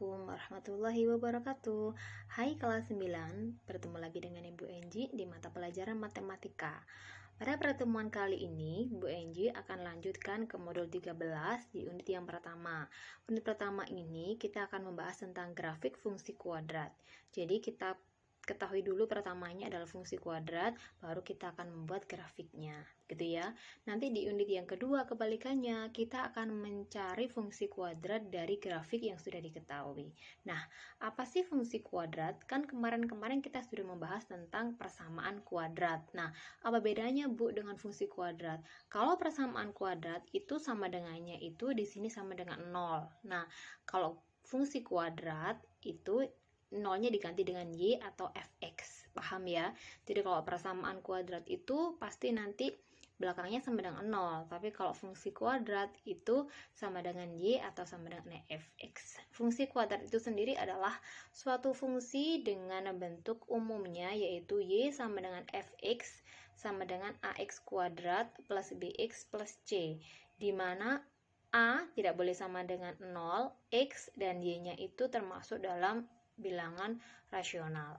Assalamualaikum warahmatullahi wabarakatuh. Hai kelas 9, bertemu lagi dengan Ibu Enji di mata pelajaran matematika. Pada pertemuan kali ini, Bu Enji akan lanjutkan ke modul 13 di unit yang pertama. Unit pertama ini kita akan membahas tentang grafik fungsi kuadrat. Jadi kita ketahui dulu pertamanya adalah fungsi kuadrat, baru kita akan membuat grafiknya, gitu ya. Nanti di unit yang kedua kebalikannya, kita akan mencari fungsi kuadrat dari grafik yang sudah diketahui. Nah, apa sih fungsi kuadrat? Kan kemarin-kemarin kita sudah membahas tentang persamaan kuadrat. Nah, apa bedanya Bu dengan fungsi kuadrat? Kalau persamaan kuadrat itu sama dengannya itu di sini sama dengan 0. Nah, kalau fungsi kuadrat itu nolnya diganti dengan y atau fx, paham ya? Jadi kalau persamaan kuadrat itu pasti nanti belakangnya sama dengan 0, tapi kalau fungsi kuadrat itu sama dengan y atau sama dengan fx. Fungsi kuadrat itu sendiri adalah suatu fungsi dengan bentuk umumnya yaitu y sama dengan fx sama dengan ax kuadrat plus bx plus c, di mana a tidak boleh sama dengan 0, x dan y-nya itu termasuk dalam bilangan rasional.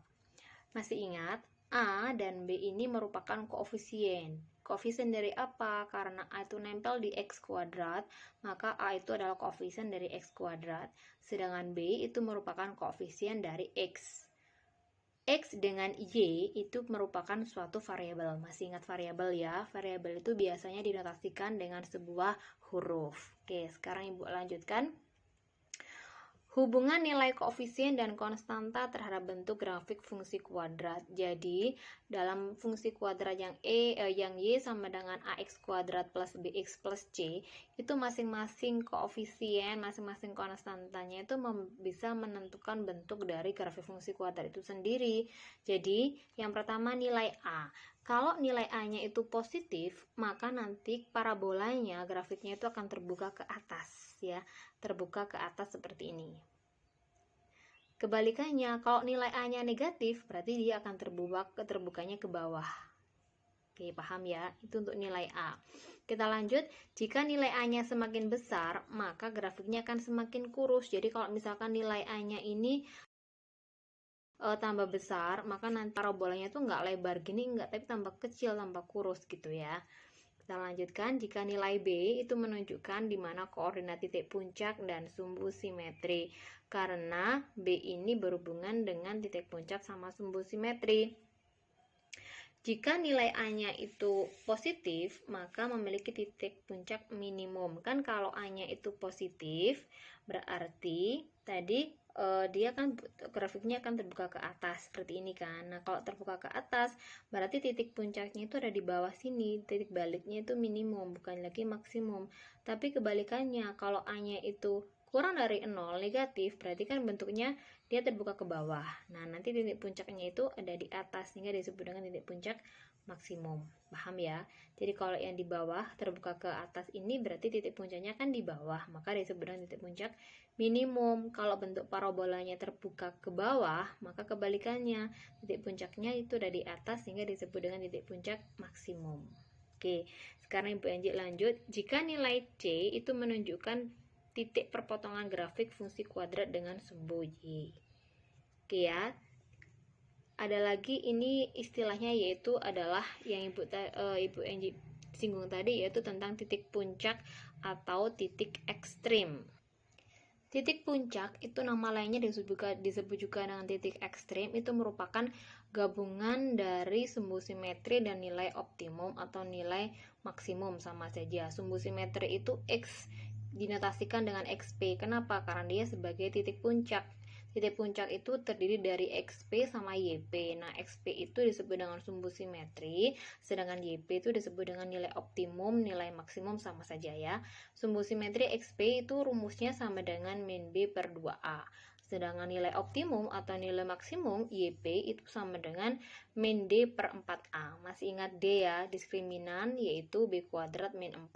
Masih ingat, A dan B ini merupakan koefisien. Koefisien dari apa? Karena A itu nempel di X kuadrat, maka A itu adalah koefisien dari X kuadrat. Sedangkan B itu merupakan koefisien dari X. X dengan Y itu merupakan suatu variabel. Masih ingat variabel ya? Variabel itu biasanya dinotasikan dengan sebuah huruf. Oke, sekarang Ibu lanjutkan. Hubungan nilai koefisien dan konstanta terhadap bentuk grafik fungsi kuadrat. Jadi, dalam fungsi kuadrat yang y sama dengan ax kuadrat plus bx plus c, itu masing-masing koefisien, masing-masing konstantanya itu bisa menentukan bentuk dari grafik fungsi kuadrat itu sendiri. Jadi, yang pertama nilai a. Kalau nilai a-nya itu positif, maka nanti parabolanya, grafiknya itu akan terbuka ke atas ya. Terbuka ke atas seperti ini. Kebalikannya, kalau nilai A-nya negatif, berarti dia akan terbukanya ke bawah. Oke, paham ya? Itu untuk nilai A. Kita lanjut, jika nilai A-nya semakin besar, maka grafiknya akan semakin kurus. Jadi kalau misalkan nilai A-nya ini tambah besar, maka nanti parabolanya tuh nggak lebar gini, nggak, tapi tambah kecil, tambah kurus gitu ya. Kita lanjutkan, jika nilai B itu menunjukkan di mana koordinat titik puncak dan sumbu simetri. Karena B ini berhubungan dengan titik puncak sama sumbu simetri. Jika nilai A-nya itu positif, maka memiliki titik puncak minimum. Kan kalau A-nya itu positif, berarti tadi dia kan grafiknya akan terbuka ke atas seperti ini kan. Nah, kalau terbuka ke atas berarti titik puncaknya itu ada di bawah sini, titik baliknya itu minimum, bukan lagi maksimum. Tapi kebalikannya, kalau A-nya itu kurang dari 0, negatif, berarti kan bentuknya dia terbuka ke bawah. Nah, nanti titik puncaknya itu ada di atas, sehingga disebut dengan titik puncak maksimum. Paham ya? Jadi kalau yang di bawah terbuka ke atas ini berarti titik puncaknya kan di bawah, maka disebut dengan titik puncak minimum. Kalau bentuk parabolanya terbuka ke bawah, maka kebalikannya, titik puncaknya itu ada di atas sehingga disebut dengan titik puncak maksimum. Oke, sekarang Ibu Anji lanjut. Jika nilai C itu menunjukkan titik perpotongan grafik fungsi kuadrat dengan sumbu Y. Oke ya. Ada lagi ini istilahnya yaitu adalah yang Ibu Anji singgung tadi, yaitu tentang titik puncak atau titik ekstrim. Titik puncak itu nama lainnya disebut juga dengan titik ekstrim, itu merupakan gabungan dari sumbu simetri dan nilai optimum atau nilai maksimum sama saja. Sumbu simetri itu X dinotasikan dengan XP. Kenapa? Karena dia sebagai titik puncak. Titik puncak itu terdiri dari XP sama YP. Nah, XP itu disebut dengan sumbu simetri, sedangkan YP itu disebut dengan nilai optimum, nilai maksimum sama saja ya. Sumbu simetri XP itu rumusnya sama dengan min B per 2A. Sedangkan nilai optimum atau nilai maksimum YP itu sama dengan min D per 4A. Masih ingat D ya, diskriminan yaitu B kuadrat min 4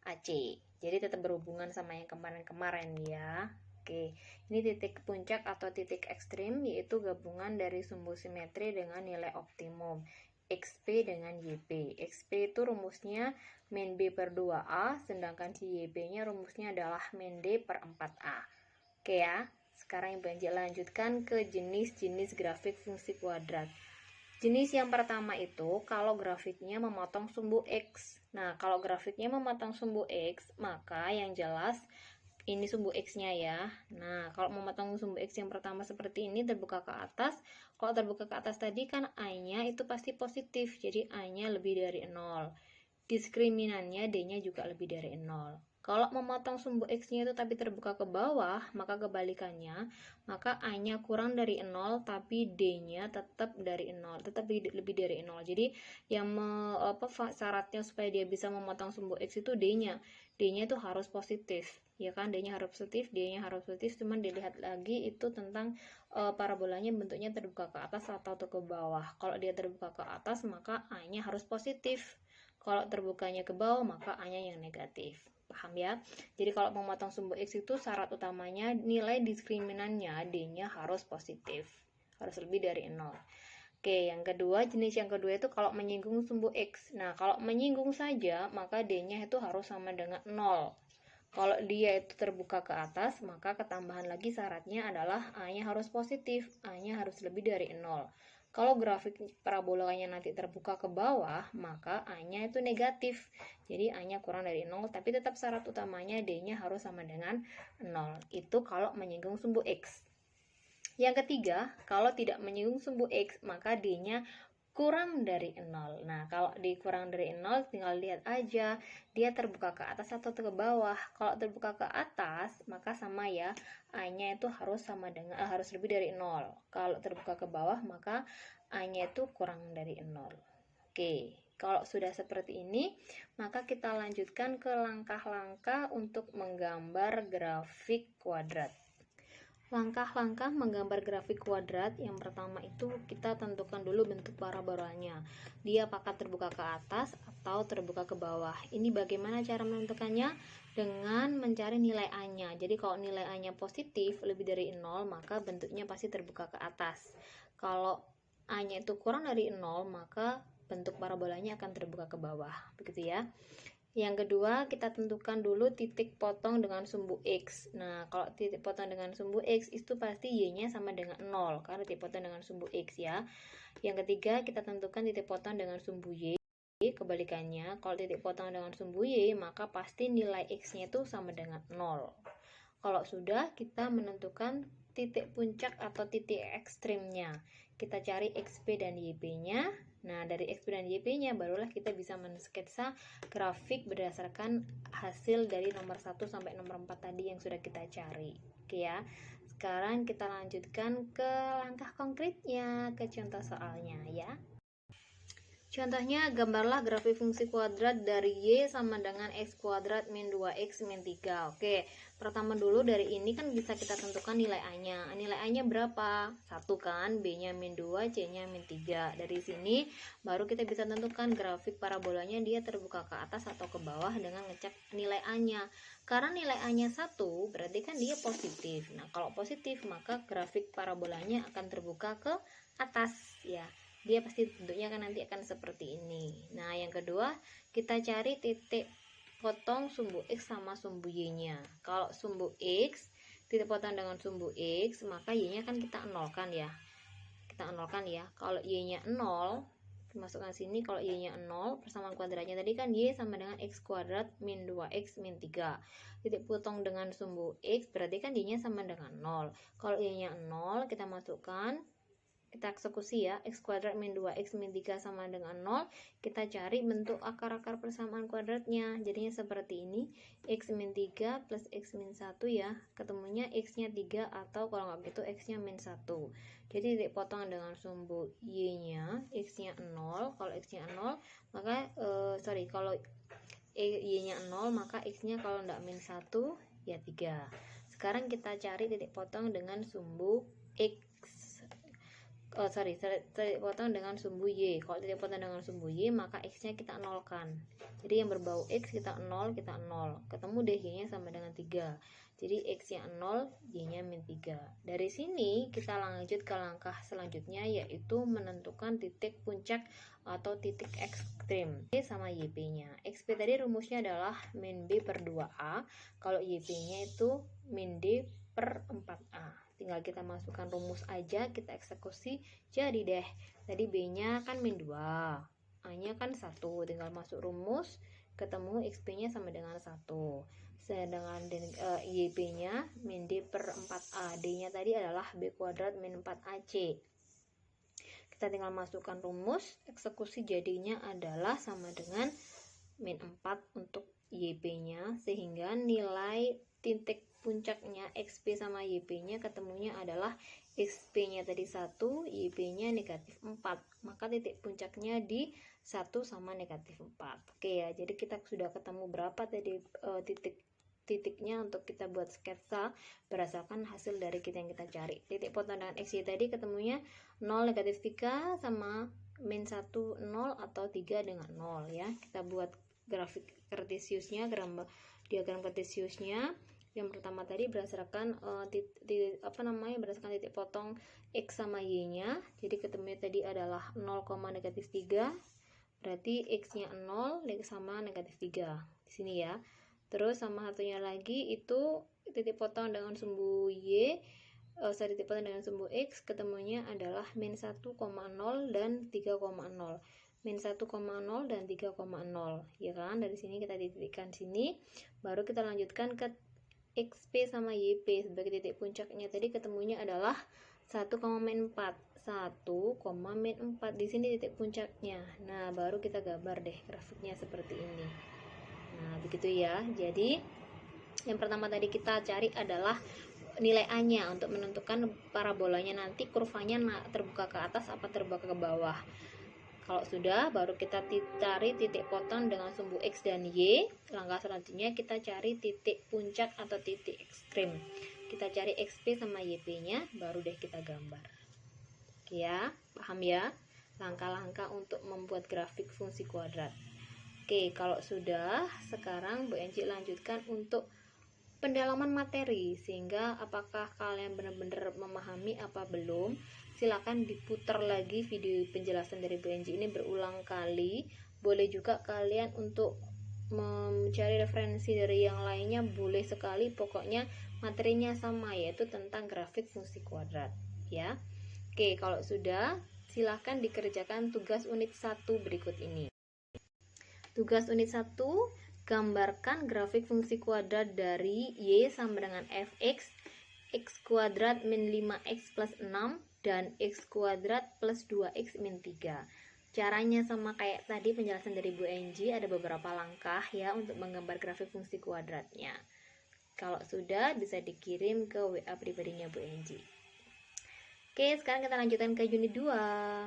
AC. Jadi tetap berhubungan sama yang kemarin-kemarin ya. Oke, ini titik puncak atau titik ekstrim yaitu gabungan dari sumbu simetri dengan nilai optimum. XP dengan YP. XP itu rumusnya min B per 2A, sedangkan si YP-nya rumusnya adalah min D per 4A. Oke ya, Sekarang Ibu Anji lanjutkan ke jenis-jenis grafik fungsi kuadrat. Jenis yang pertama itu kalau grafiknya memotong sumbu X. Nah, kalau grafiknya memotong sumbu X, maka yang jelas ini sumbu X-nya ya. Nah, kalau memotong sumbu X yang pertama seperti ini terbuka ke atas. Kalau terbuka ke atas tadi kan I-nya itu pasti positif, jadi I-nya lebih dari 0. Diskriminannya D-nya juga lebih dari 0. Kalau memotong sumbu X-nya itu tapi terbuka ke bawah, maka kebalikannya, maka A-nya kurang dari 0 tapi D-nya tetap dari 0, tetap lebih dari 0. Jadi yang syaratnya supaya dia bisa memotong sumbu X itu D-nya. D-nya itu harus positif, ya kan? D-nya harus positif, D-nya harus positif, cuman dilihat lagi itu tentang parabolanya bentuknya terbuka ke atas atau ke bawah. Kalau dia terbuka ke atas, maka A-nya harus positif. Kalau terbukanya ke bawah, maka A-nya yang negatif. Paham ya? Jadi kalau memotong sumbu X itu syarat utamanya nilai diskriminannya D-nya harus positif. Harus lebih dari 0. Oke, yang kedua, jenis yang kedua itu kalau menyinggung sumbu X. Nah, kalau menyinggung saja, maka D-nya itu harus sama dengan 0. Kalau dia itu terbuka ke atas, maka ketambahan lagi syaratnya adalah A-nya harus positif, A-nya harus lebih dari 0. Kalau grafik parabolanya nanti terbuka ke bawah, maka A-nya itu negatif. Jadi A-nya kurang dari 0, tapi tetap syarat utamanya D-nya harus sama dengan 0. Itu kalau menyinggung sumbu X. Yang ketiga, kalau tidak menyinggung sumbu X, maka D-nya kurang dari 0. Nah, kalau dikurang dari 0 tinggal lihat aja dia terbuka ke atas atau ke bawah. Kalau terbuka ke atas, maka sama ya, A-nya itu harus sama dengan harus lebih dari 0. Kalau terbuka ke bawah, maka A-nya itu kurang dari 0. Oke, kalau sudah seperti ini, maka kita lanjutkan ke langkah-langkah untuk menggambar grafik kuadrat. Langkah-langkah menggambar grafik kuadrat, yang pertama itu kita tentukan dulu bentuk parabolanya. Dia apakah terbuka ke atas atau terbuka ke bawah. Ini bagaimana cara menentukannya? Dengan mencari nilai A-nya. Jadi kalau nilai A-nya positif lebih dari 0, maka bentuknya pasti terbuka ke atas. Kalau A-nya itu kurang dari 0, maka bentuk parabolanya akan terbuka ke bawah. Begitu ya. Yang kedua, kita tentukan dulu titik potong dengan sumbu X. Nah, kalau titik potong dengan sumbu X itu pasti Y-nya sama dengan 0, karena titik potong dengan sumbu X ya. Yang ketiga, kita tentukan titik potong dengan sumbu Y. Kebalikannya, kalau titik potong dengan sumbu Y, maka pasti nilai X-nya itu sama dengan 0. Kalau sudah, kita menentukan titik puncak atau titik ekstrimnya. Kita cari XP dan YP-nya. Nah, dari XP dan YP-nya barulah kita bisa mensketsa grafik berdasarkan hasil dari nomor 1 sampai nomor 4 tadi yang sudah kita cari. Oke ya. Sekarang kita lanjutkan ke langkah konkretnya, ke contoh soalnya ya. Contohnya, gambarlah grafik fungsi kuadrat dari Y sama dengan X kuadrat min 2X min 3. Oke, pertama dulu dari ini kan bisa kita tentukan nilai A-nya. Nilai A-nya berapa? 1 kan, B-nya min 2, C-nya min 3. Dari sini baru kita bisa tentukan grafik parabolanya dia terbuka ke atas atau ke bawah dengan ngecek nilai A-nya. Karena nilai A-nya 1, berarti kan dia positif. Nah, kalau positif maka grafik parabolanya akan terbuka ke atas ya. Dia pasti bentuknya kan nanti akan seperti ini. Nah, yang kedua, kita cari titik potong sumbu X sama sumbu Y-nya. Kalau sumbu X, titik potong dengan sumbu X, maka Y-nya kan kita nolkan ya. Kita nolkan ya. Kalau Y-nya 0, masukkan sini, kalau Y-nya 0, persamaan kuadratnya tadi kan Y sama dengan X kuadrat min 2X min 3. Titik potong dengan sumbu X, berarti kan Y-nya sama dengan 0. Kalau Y-nya 0, kita masukkan, kita eksekusi ya, X kuadrat min 2X min 3 sama dengan 0. Kita cari bentuk akar-akar persamaan kuadratnya. Jadinya seperti ini, X min 3 plus X min 1 ya. Ketemunya X nya 3 atau kalau nggak begitu X nya min 1. Jadi titik potong dengan sumbu Y nya X nya 0. Kalau X nya 0 maka kalau Y nya 0 maka X nya kalau nggak min 1 ya 3. Sekarang kita cari titik potong dengan sumbu X. Titik potong dengan sumbu Y. Kalau titik potong dengan sumbu Y, maka X-nya kita nolkan. Jadi yang berbau X kita 0, kita 0. Ketemu deh Y-nya sama dengan 3. Jadi X-nya 0, Y-nya min 3. Dari sini kita lanjut ke langkah selanjutnya, yaitu menentukan titik puncak atau titik ekstrim Y sama YP-nya. XP tadi rumusnya adalah min B per 2A. Kalau YP-nya itu min D per 4A. tinggal kita masukkan rumus aja, kita eksekusi, jadi deh. Tadi B-nya kan min 2, A-nya kan 1, tinggal masuk rumus, ketemu XP-nya sama dengan 1. Sedangkan YP-nya min D per 4A, D-nya tadi adalah B kuadrat min 4AC. Kita tinggal masukkan rumus, eksekusi jadinya adalah sama dengan min 4 untuk YP-nya, sehingga nilai titik puncaknya XP sama YP-nya ketemunya adalah XP-nya tadi 1, YP-nya negatif 4. Maka titik puncaknya di 1 sama negatif 4. Oke ya, jadi kita sudah ketemu berapa tadi titiknya untuk kita buat sketsa berdasarkan hasil dari yang kita cari. Titik potong dengan XY tadi ketemunya 0, negatif 3 sama min 1, 0 atau 3 dengan 0 ya. Kita buat grafik kartesiusnya, diagram kartesiusnya. Yang pertama tadi berdasarkan berdasarkan titik potong X sama Y-nya. Jadi ketemunya tadi adalah 0, negatif 3. Berarti X-nya 0 sama negatif 3 di sini ya. Terus sama satunya lagi itu titik potong dengan sumbu Y, titik potong dengan sumbu X ketemunya adalah min 1,0 dan 3,0. Min 1,0 dan 3,0 ya kan. Dari sini kita titikkan sini, baru kita lanjutkan ke XP sama YP sebagai titik puncaknya. Tadi ketemunya adalah 1, min 4. 1, min 4 di sini titik puncaknya. Nah, baru kita gambar deh grafiknya seperti ini. Nah, begitu ya. Jadi yang pertama tadi kita cari adalah nilai A-nya untuk menentukan parabolanya nanti kurvanya terbuka ke atas apa terbuka ke bawah. Kalau sudah, baru kita cari titik potong dengan sumbu X dan Y. Langkah selanjutnya kita cari titik puncak atau titik ekstrim. Kita cari XP sama YP-nya, baru deh kita gambar. Oke ya, paham ya? Langkah-langkah untuk membuat grafik fungsi kuadrat. Oke, kalau sudah, sekarang Bu Enci lanjutkan untuk pendalaman materi, sehingga apakah kalian benar-benar memahami apa belum. Silakan diputar lagi video penjelasan dari Bu Enci ini berulang kali. Boleh juga kalian untuk mencari referensi dari yang lainnya, boleh sekali. Pokoknya materinya sama, yaitu tentang grafik fungsi kuadrat ya. Oke, kalau sudah, silakan dikerjakan tugas unit 1 berikut ini. Tugas unit 1, gambarkan grafik fungsi kuadrat dari Y sama dengan fx, x kuadrat min 5x plus 6, dan x kuadrat plus 2x min 3. Caranya sama kayak tadi penjelasan dari Bu Enci, ada beberapa langkah ya untuk menggambar grafik fungsi kuadratnya. Kalau sudah, bisa dikirim ke WA pribadinya Bu Enci. Oke, sekarang kita lanjutkan ke unit 2.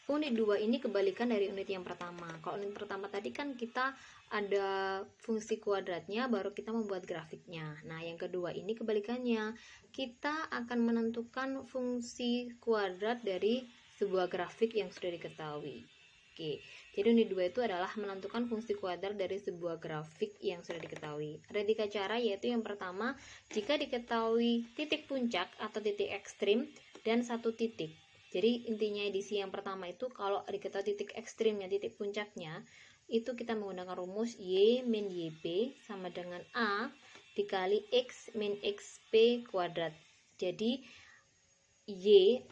Unit 2 ini kebalikan dari unit yang pertama. Kalau unit pertama tadi kan kita ada fungsi kuadratnya, baru kita membuat grafiknya. Nah, yang kedua ini kebalikannya. Kita akan menentukan fungsi kuadrat dari sebuah grafik yang sudah diketahui. Oke, jadi unit 2 itu adalah menentukan fungsi kuadrat dari sebuah grafik yang sudah diketahui. Ada 3 cara, yaitu yang pertama, jika diketahui titik puncak atau titik ekstrim dan satu titik. Jadi intinya edisi yang pertama itu kalau diketahui titik ekstrimnya, titik puncaknya, itu kita menggunakan rumus Y min YP sama dengan A dikali X min XP kuadrat. Jadi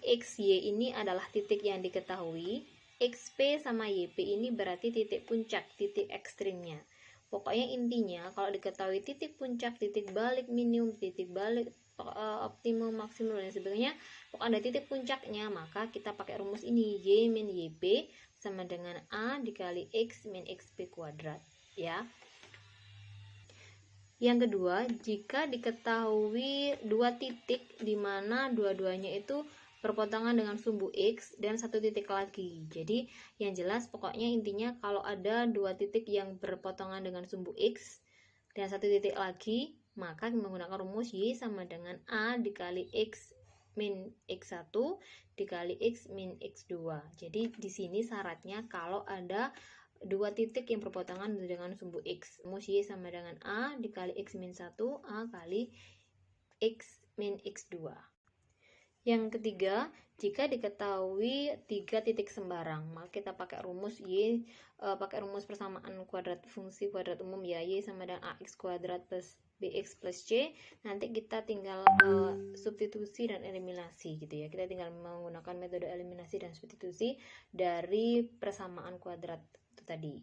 XY ini adalah titik yang diketahui, XP sama YP ini berarti titik puncak, titik ekstrimnya. Pokoknya intinya kalau diketahui titik puncak, titik balik minimum, titik balik optimum, maksimum dan sebagainya, pokoknya ada titik puncaknya, maka kita pakai rumus ini, Y min YP sama dengan A dikali X min XP kuadrat ya. Yang kedua, jika diketahui dua titik di mana dua-duanya itu berpotongan dengan sumbu X dan satu titik lagi. Jadi yang jelas pokoknya intinya kalau ada dua titik yang berpotongan dengan sumbu X dan satu titik lagi, maka menggunakan rumus Y sama dengan A dikali X min X1 dikali X min X2. Jadi di sini syaratnya kalau ada dua titik yang berpotongan dengan sumbu X, rumus Y sama dengan A dikali X min 1 A kali X min X2. Yang ketiga, jika diketahui 3 titik sembarang, maka kita pakai rumus pakai rumus persamaan kuadrat fungsi kuadrat umum ya, y sama dengan ax kuadrat plus bx plus c. Nanti kita tinggal substitusi dan eliminasi gitu ya. Kita tinggal menggunakan metode eliminasi dan substitusi dari persamaan kuadrat itu tadi.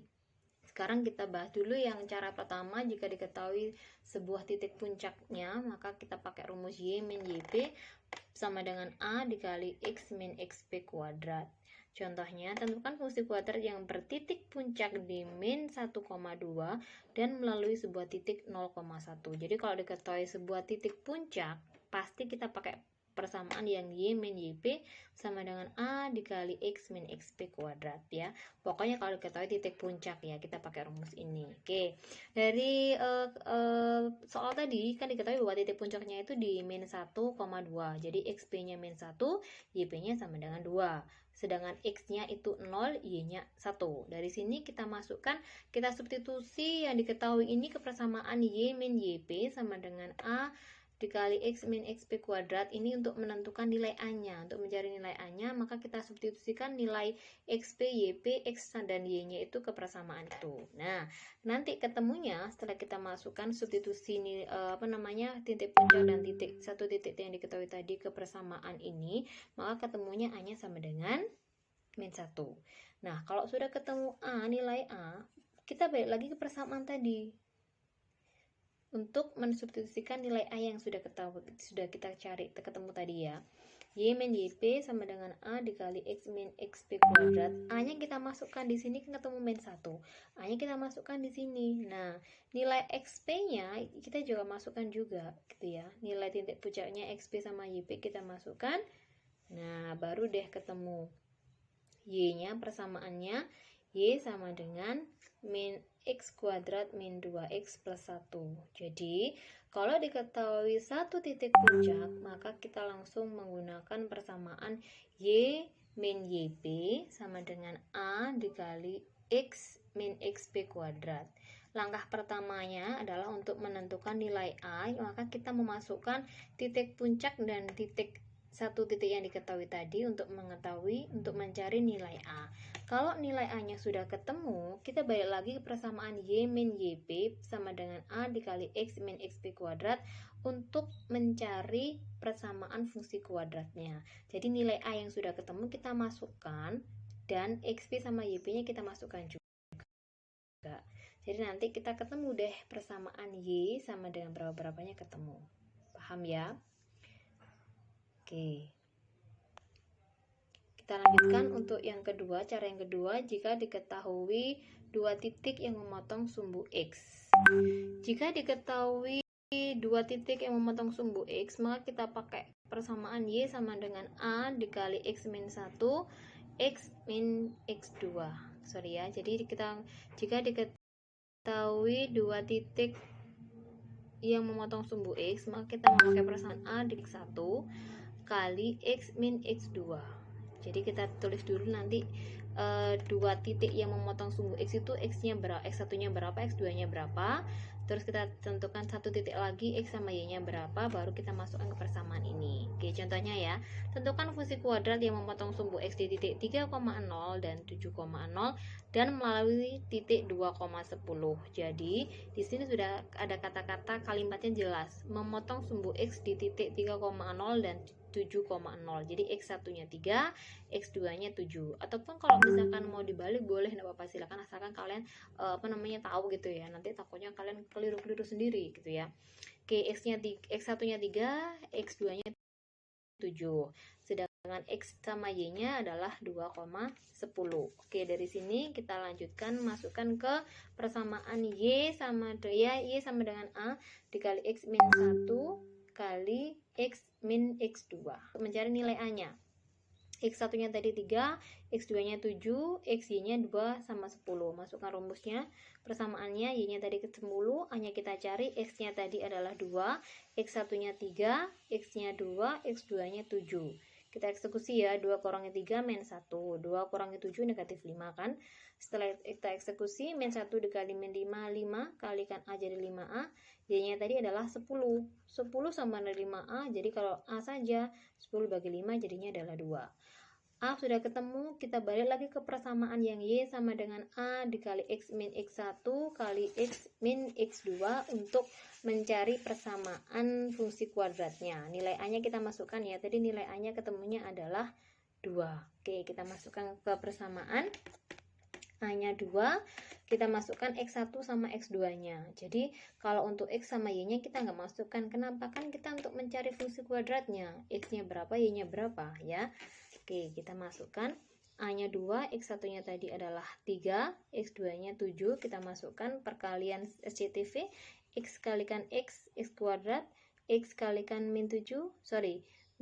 Sekarang kita bahas dulu yang cara pertama. Jika diketahui sebuah titik puncaknya, maka kita pakai rumus y min yp sama dengan a dikali x min xp kuadrat. Contohnya, tentukan fungsi kuadrat yang bertitik puncak di min 1,2 dan melalui sebuah titik 0,1. Jadi kalau diketahui sebuah titik puncak, pasti kita pakai persamaan yang y min yp sama dengan a dikali x min xp kuadrat ya. Pokoknya kalau diketahui titik puncak ya, kita pakai rumus ini. Oke, dari soal tadi kan diketahui bahwa titik puncaknya itu di min 1,2. Jadi xp-nya min 1, yp-nya sama dengan 2. Sedangkan x-nya itu 0, y-nya 1. Dari sini kita masukkan, kita substitusi yang diketahui ini ke persamaan y min yp sama dengan a dikali x min xp kuadrat. Ini untuk menentukan nilai a-nya. Untuk mencari nilai a-nya, maka kita substitusikan nilai xp, yp, x dan y-nya itu ke persamaan itu. Nah, nanti ketemunya setelah kita masukkan substitusi titik puncak dan satu titik yang diketahui tadi ke persamaan ini, maka ketemunya a-nya sama dengan min 1. Nah, kalau sudah ketemu nilai a, kita balik lagi ke persamaan tadi untuk mensubstitusikan nilai a yang sudah kita cari ketemu tadi ya. Y min yp sama dengan a dikali x min xp kuadrat. A-nya kita masukkan di sini ketemu min 1. A-nya kita masukkan di sini. Nah, nilai xp-nya kita juga masukkan juga gitu ya. Nilai titik puncaknya xp sama yp kita masukkan. Nah, baru deh ketemu. Y-nya persamaannya y sama dengan min x kuadrat min 2x plus 1. Jadi, kalau diketahui satu titik puncak, maka kita langsung menggunakan persamaan y min yp sama dengan a dikali x min xp kuadrat. Langkah pertamanya adalah untuk menentukan nilai a, maka kita memasukkan titik puncak dan satu titik yang diketahui tadi untuk mencari nilai a. Kalau nilai a-nya sudah ketemu, kita balik lagi ke persamaan y min yp sama dengan a dikali x min xp kuadrat untuk mencari persamaan fungsi kuadratnya. Jadi nilai a yang sudah ketemu kita masukkan dan xp sama yp-nya kita masukkan juga. Jadi nanti kita ketemu deh persamaan y sama dengan berapa-berapanya ketemu. Paham ya? Oke. Kita lanjutkan untuk yang kedua. Cara yang kedua, jika diketahui dua titik yang memotong sumbu x. Jika diketahui dua titik yang memotong sumbu x, maka kita pakai persamaan y sama dengan a dikali x min 1 x min x2. Sorry ya. Jadi jika diketahui dua titik yang memotong sumbu x, maka kita memakai persamaan a dikali 1 kali x min x2. Jadi kita tulis dulu nanti dua titik yang memotong sumbu x itu x-nya berapa, x1-nya berapa, x2-nya berapa. Terus kita tentukan satu titik lagi x sama y-nya berapa, baru kita masukkan ke persamaan ini. Oke, contohnya ya. Tentukan fungsi kuadrat yang memotong sumbu x di titik 3,0 dan 7,0 dan melalui titik 2,10. Jadi, di sini sudah ada kata-kata kalimatnya jelas. Memotong sumbu x di titik 3,0 dan 7,0. Jadi x1-nya 3, x2-nya 7. Ataupun kalau misalkan mau dibalik boleh, enggak apa-apa, silakan asalkan kalian tahu gitu ya. Nanti takutnya kalian keliru-keliru sendiri gitu ya. Oke, x1-nya 3, x2-nya 7. Sedangkan x sama y-nya adalah 2,10. Oke, dari sini kita lanjutkan masukkan ke persamaan y sama dengan a dikali x min 1 kali x min x2 untuk mencari nilai a-nya. X1-nya tadi 3, X2-nya 7, XY-nya 2 sama 10. Masukkan rumusnya, persamaannya Y-nya tadi ke 10, A-nya kita cari, X-nya tadi adalah 2, X1-nya 3, X-nya 2, X2-nya 7. Kita eksekusi ya, 2 kurangi 3 min 1, 2 kurangi 7 negatif 5 kan. Setelah kita eksekusi, min 1 dikali min 5, 5 kalikan A jadi 5A, Y-nya tadi adalah 10. 10 sama dengan 5A, jadi kalau A saja, 10 bagi 5 jadinya adalah 2. A sudah ketemu, kita balik lagi ke persamaan yang Y sama dengan A dikali X min X1 kali X min X2 untuk mencari persamaan fungsi kuadratnya. Nilai A-nya kita masukkan ya, tadi nilai A-nya ketemunya adalah 2. Oke, kita masukkan ke persamaan. A-nya 2, kita masukkan X1 sama X2-nya. Jadi, kalau untuk X sama Y-nya kita nggak masukkan. Kenapa? Kan kita untuk mencari fungsi kuadratnya. X-nya berapa, Y-nya berapa ya. Oke, kita masukkan A-nya 2, X1-nya tadi adalah 3, X2-nya 7, kita masukkan perkalian SCTV, X kalikan X kuadrat, X kalikan min 7,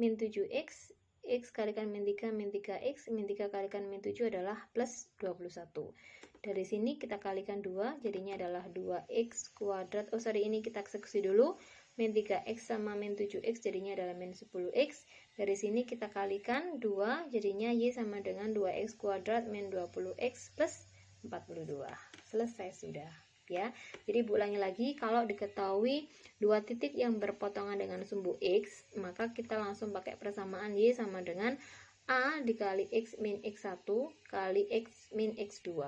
min 7X, X kalikan min 3, min 3X, min 3 kalikan min 7 adalah plus 21. Dari sini kita kalikan 2, jadinya adalah 2X kuadrat, ini kita eksekusi dulu, min 3X sama min 7X jadinya adalah min 10X. Dari sini kita kalikan 2, jadinya Y sama dengan 2X kuadrat min 20X plus 42. Selesai sudah ya. Jadi ulangi lagi, kalau diketahui dua titik yang berpotongan dengan sumbu X, maka kita langsung pakai persamaan Y sama dengan A dikali X min X1 kali X min X2.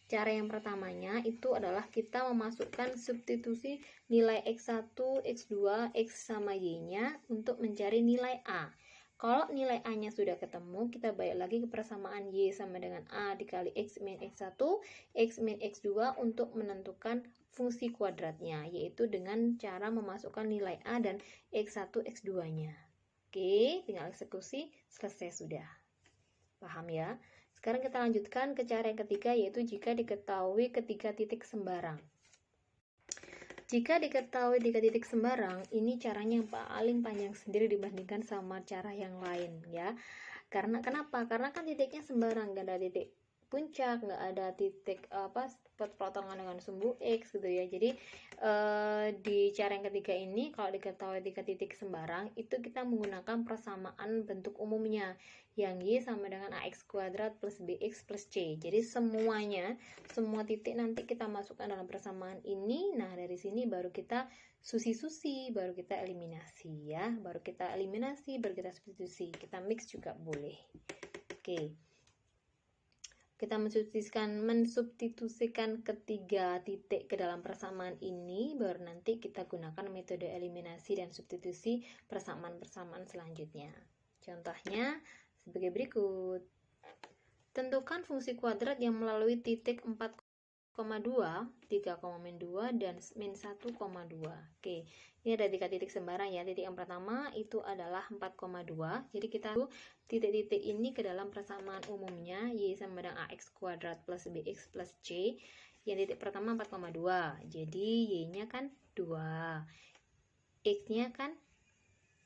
Cara yang pertamanya itu adalah kita memasukkan substitusi nilai X1, X2, X sama Y-nya untuk mencari nilai A. Kalau nilai A-nya sudah ketemu, kita balik lagi ke persamaan Y sama dengan A dikali X min X1, X min X2 untuk menentukan fungsi kuadratnya, yaitu dengan cara memasukkan nilai A dan X1, X2-nya. Oke, tinggal eksekusi, selesai sudah. Paham ya? Sekarang kita lanjutkan ke cara yang ketiga, yaitu jika diketahui ketiga titik sembarang. Jika diketahui 3 titik sembarang, ini caranya yang paling panjang sendiri dibandingkan sama cara yang lain ya. Karena kenapa? Karena kan titiknya sembarang, gak ada titik puncak, nggak ada titik potongan dengan sumbu X gitu ya. Jadi di cara yang ketiga ini, kalau diketahui 3 titik sembarang, itu kita menggunakan persamaan bentuk umumnya yang Y sama dengan AX kuadrat plus BX plus C. Jadi semua titik nanti kita masukkan dalam persamaan ini. Nah, dari sini baru kita susi-susi, baru kita eliminasi ya, baru kita substitusi, kita mix juga boleh. Oke, kita mensubstitusikan ketiga titik ke dalam persamaan ini, baru nanti kita gunakan metode eliminasi dan substitusi persamaan-persamaan selanjutnya. Contohnya sebagai berikut. Tentukan fungsi kuadrat yang melalui titik 4,2, 3, min 2, dan min 1,2. Oke, ini ada 3 titik sembarang ya. Titik yang pertama itu adalah 4,2. Jadi kita titik-titik ini ke dalam persamaan umumnya Y sama dengan AX kuadrat plus BX plus C. Yang titik pertama 4,2. Jadi Y-nya kan 2. X-nya kan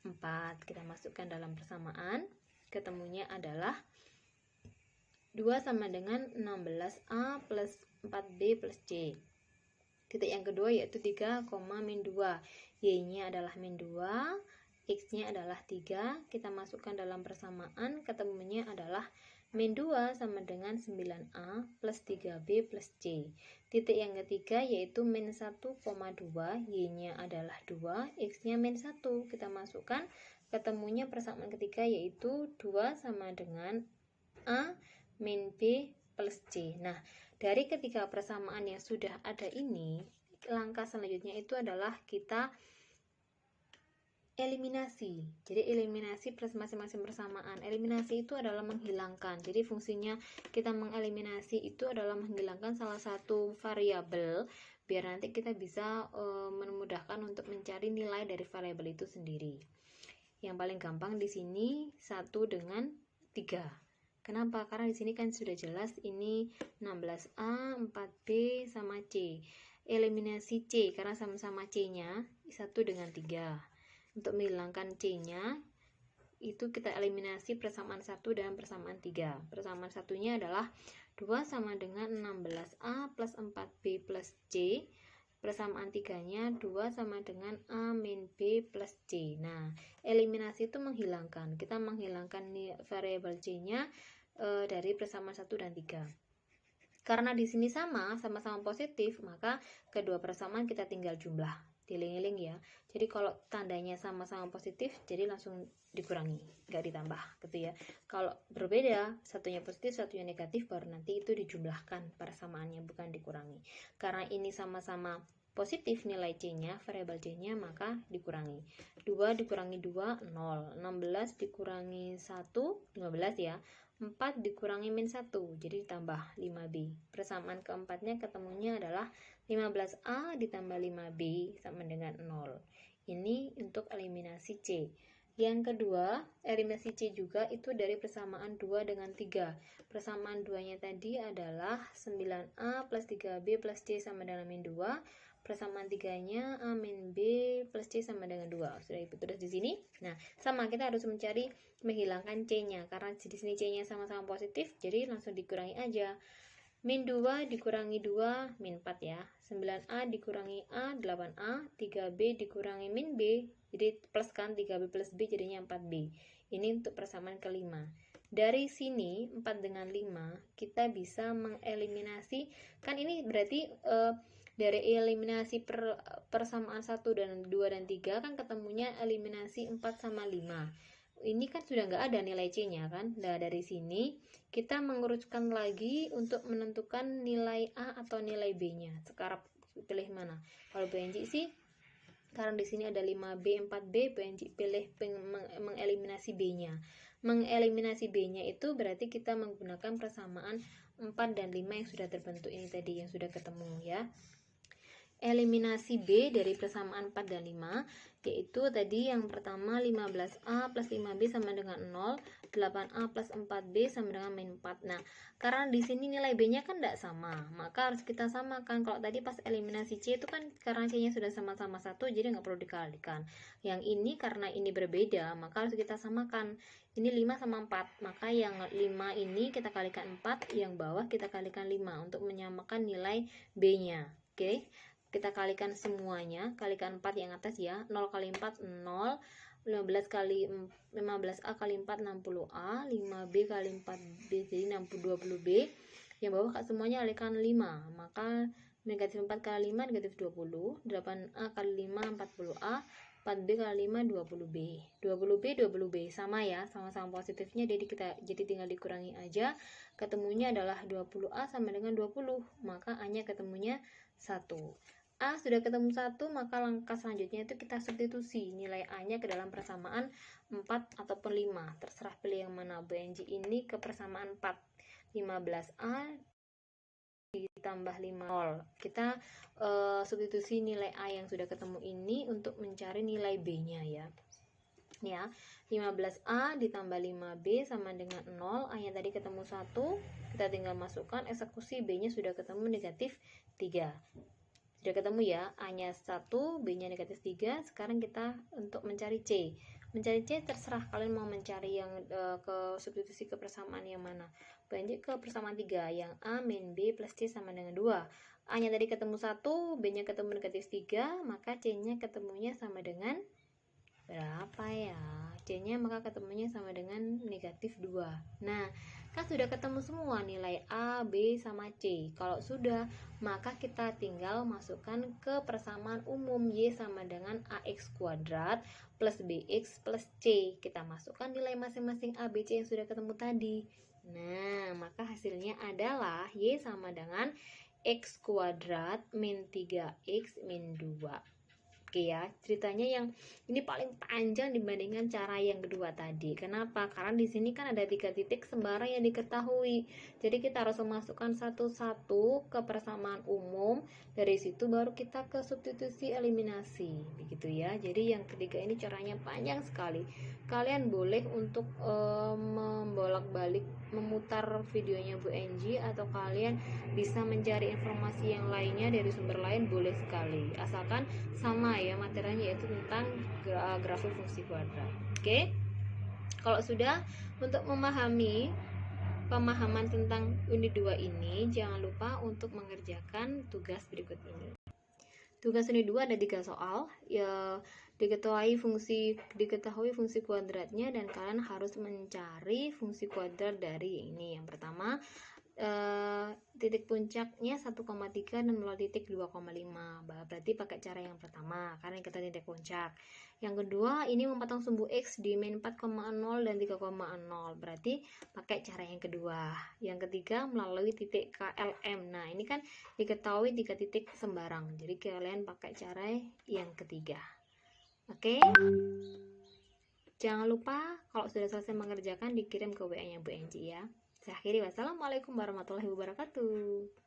4. Kita masukkan dalam persamaan. Ketemunya adalah 2 sama dengan 16A plus 4B plus C. Titik yang kedua yaitu 3, min 2. Y-nya adalah min 2, X-nya adalah 3. Kita masukkan dalam persamaan, ketemunya adalah min 2 sama dengan 9A plus 3B plus C. Titik yang ketiga yaitu min 1,2. Y-nya adalah 2, X-nya min 1. Kita masukkan, ketemunya persamaan ketiga yaitu 2 sama dengan A min B plus C. Nah, dari ketiga persamaan yang sudah ada ini, langkah selanjutnya itu adalah kita eliminasi. Jadi eliminasi plus masing-masing persamaan. Eliminasi itu adalah menghilangkan. Jadi fungsinya kita mengeliminasi itu adalah menghilangkan salah satu variabel biar nanti kita bisa memudahkan untuk mencari nilai dari variabel itu sendiri. Yang paling gampang di sini 1 dengan 3. Kenapa? Karena di sini kan sudah jelas ini 16A, 4B sama C. Eliminasi C karena sama-sama C-nya 1 dengan 3. Untuk menghilangkan C-nya itu kita eliminasi persamaan 1 dan persamaan 3. Persamaan satunya adalah 2 sama dengan 16A plus 4B plus C persamaan 3-nya 2 sama dengan A min B plus C. Nah, eliminasi itu menghilangkan. Kita menghilangkan variabel C-nya dari persamaan 1 dan 3. Karena di sini sama-sama positif, maka kedua persamaan kita tinggal jumlah. Dieling-eling ya. Jadi kalau tandanya sama-sama positif, jadi langsung dikurangi, nggak ditambah gitu ya. Kalau berbeda, satunya positif, satunya negatif, baru nanti itu dijumlahkan persamaannya, bukan dikurangi. Karena ini sama-sama positif nilai C-nya, variabel C-nya, maka dikurangi. 2 dikurangi 2, 0. 16 dikurangi 1, 15 ya. 4 dikurangi min 1, jadi ditambah 5B. Persamaan keempatnya ketemunya adalah 15A ditambah 5B sama dengan 0. Ini untuk eliminasi C. Yang kedua, eliminasi C juga itu dari persamaan 2 dengan 3. Persamaan 2-nya tadi adalah 9A plus 3B plus C sama dengan min 2. Persamaan 3-nya A min B plus C sama dengan 2. Sudah ditulis di sini. Nah, sama kita harus mencari menghilangkan C-nya. Karena di sini C-nya sama-sama positif, jadi langsung dikurangi aja. Min 2 dikurangi 2, min 4 ya. 9A dikurangi A, 8A. 3B dikurangi min B, jadi plus kan 3B plus B jadinya 4B. Ini untuk persamaan kelima. Dari sini 4 dengan 5 kita bisa mengeliminasi, kan ini berarti dari eliminasi persamaan 1 dan 2 dan 3 kan ketemunya eliminasi 4 sama 5. Ini kan sudah nggak ada nilai C-nya kan. Nah, dari sini kita mengurutkan lagi untuk menentukan nilai A atau nilai B-nya. Sekarang pilih mana? Kalau BNJ sih, karena di sini ada 5B, 4B, BNJ pilih mengeliminasi B-nya. Mengeliminasi B-nya itu berarti kita menggunakan persamaan 4 dan 5 yang sudah terbentuk ini tadi, yang sudah ketemu ya. Eliminasi B dari persamaan 4 dan 5, yaitu tadi yang pertama 15A plus 5B sama dengan 0, 8A plus 4B sama dengan min 4. Nah, karena di sini nilai B-nya kan tidak sama, maka harus kita samakan. Kalau tadi pas eliminasi C itu kan karena C-nya sudah sama-sama 1, jadi nggak perlu dikalikan. Yang ini karena ini berbeda, maka harus kita samakan. Ini 5 sama 4, maka yang 5 ini kita kalikan 4, yang bawah kita kalikan 5 untuk menyamakan nilai B-nya. Oke? Kita kalikan semuanya, kalikan 4 yang atas ya. 0 kali 4 0, 15 kali 15A kali 4 60A, 5B kali 4B jadi 20B. Yang bawah semuanya kalikan 5, maka negatif 4 kali 5 negatif 20, 8A kali 5 40A, 4B kali 5 20B. 20B 20B sama ya, sama-sama positifnya, jadi tinggal dikurangi aja. Ketemunya adalah 20A sama dengan 20, maka A-nya ketemunya 1. A sudah ketemu 1, maka langkah selanjutnya itu kita substitusi nilai A-nya ke dalam persamaan 4 ataupun 5. Terserah pilih yang mana. BNJ ini ke persamaan 4. 15A ditambah 5, 0. Kita substitusi nilai A yang sudah ketemu ini untuk mencari nilai B-nya ya. Ya, 15A ditambah 5B sama dengan 0. A-nya tadi ketemu 1, kita tinggal masukkan, eksekusi B-nya sudah ketemu negatif 3. Sudah ketemu ya, A-nya 1, B-nya negatif 3. Sekarang kita untuk mencari C. Mencari C terserah kalian mau mencari yang ke substitusi ke persamaan yang mana. Lanjut ke persamaan 3, yang A min B plus C sama dengan 2. A-nya tadi ketemu 1, B-nya ketemu negatif 3, maka C-nya ketemunya sama dengan berapa ya? C-nya maka ketemunya sama dengan negatif 2. Nah, kan sudah ketemu semua nilai A, B, sama C. Kalau sudah, maka kita tinggal masukkan ke persamaan umum Y sama dengan AX kuadrat plus BX plus C. Kita masukkan nilai masing-masing A, B, C yang sudah ketemu tadi. Nah, maka hasilnya adalah Y sama dengan X kuadrat min 3X min 2. Oke ya, ceritanya yang ini paling panjang dibandingkan cara yang kedua tadi. Kenapa? Karena di sini kan ada 3 titik sembarang yang diketahui. Jadi kita harus memasukkan satu-satu ke persamaan umum. Dari situ baru kita ke substitusi eliminasi. Begitu ya. Jadi yang ketiga ini caranya panjang sekali. Kalian boleh untuk membolak-balik memutar videonya Bu Enji, atau kalian bisa mencari informasi yang lainnya dari sumber lain, boleh sekali. Asalkan sama ya materinya, yaitu tentang grafik fungsi kuadrat. Oke, kalau sudah, untuk memahami pemahaman tentang unit 2 ini, jangan lupa untuk mengerjakan tugas berikut ini. Tugas unit 2 ada 3 soal. Ya, diketahui fungsi kuadratnya dan kalian harus mencari fungsi kuadrat dari ini. Yang pertama, titik puncaknya 1,3 dan nol titik 2,5. Berarti pakai cara yang pertama karena kita titik puncak. Yang kedua, ini memotong sumbu X di min 4,0 dan 3,0. Berarti pakai cara yang kedua. Yang ketiga, melalui titik KLM. Nah, ini kan diketahui 3 titik sembarang. Jadi kalian pakai cara yang ketiga. Oke? Jangan lupa kalau sudah selesai mengerjakan dikirim ke WA-nya Bu Enci ya. Saya akhiri, wassalamualaikum warahmatullahi wabarakatuh.